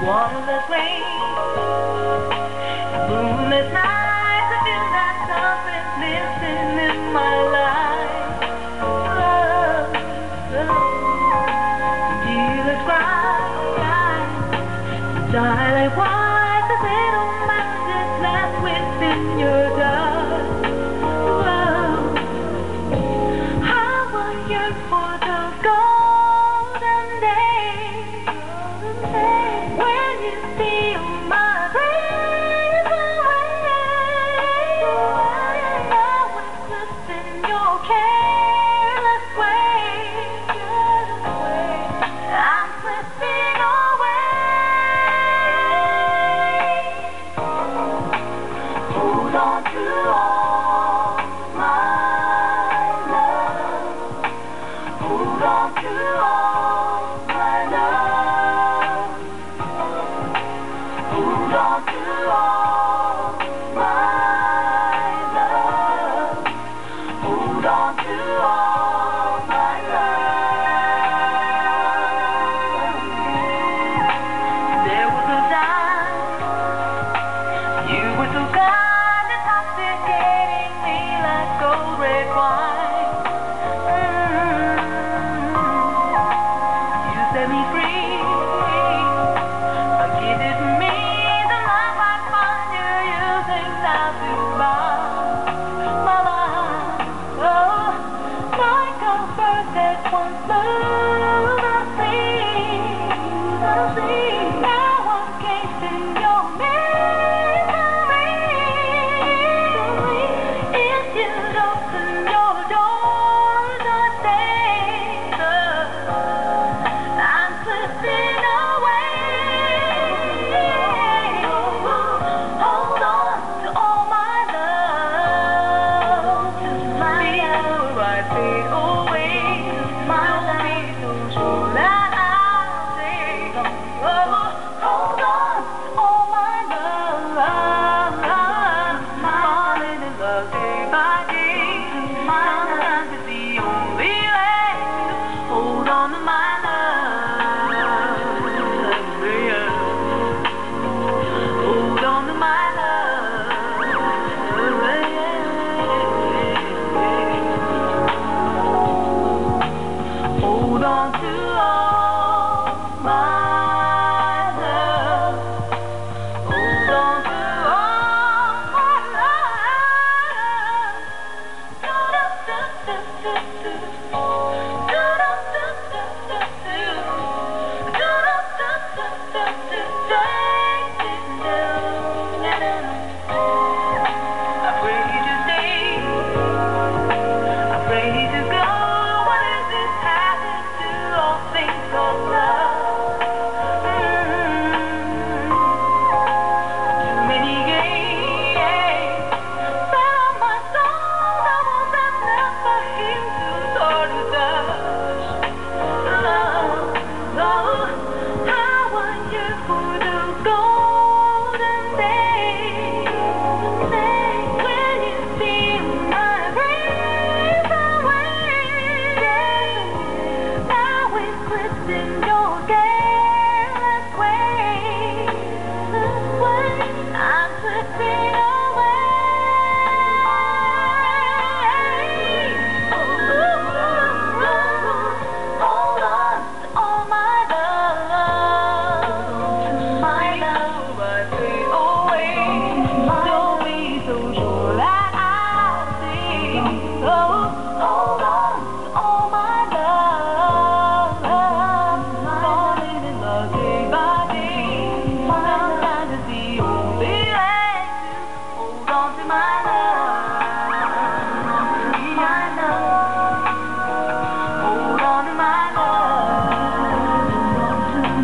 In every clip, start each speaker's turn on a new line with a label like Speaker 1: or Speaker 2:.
Speaker 1: Waterless rain, moonless nights, I feel that something's missing in my life. Tears cry, silent white, the little mountains left within your dust. How I yearn for the golden days when you feel my breath away. Now it's slipping your careless way. I'm slipping away. Hold on to all my love. Hold on to all my love. Hold on to all my love. Hold on to all my love. There was a time you were so kind, intoxicating me like gold red wine. You set me free. Forgive me the life I find you using now to buy my life. Oh, like a bird that once flew the sea. Now I'm casing your misery. If you'd open your doors or stay, I'm slipping away. Hold on to all my love. Before I fade away, don't be so sure that I'll stay. Hold on to all my love. Falling in love day by day. Sometimes it's the only way. Hold on to my love. Hold on to my love. Hold on to all my love. Hold on to all my love. I pray to stay, I pray to go. What is this happening to all things of love? Too many games fell on my soul, doubles that never came to sort of touch. Love, how I yearn for the golden days when you feel my breath away. Now it's slipping your careless way. I'm slipping away. Hold on to all my love. My love, I fade away. Don't be so sure that I'll stay. Oh, hold on to all my love. Falling in love day by day. Sometimes it's the only way to hold on to my love. My love. Hold on to my love.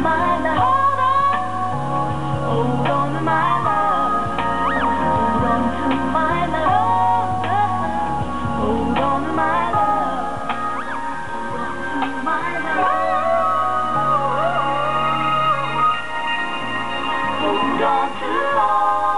Speaker 1: My love. Hold on to my love. Hold on to my love. gone too long.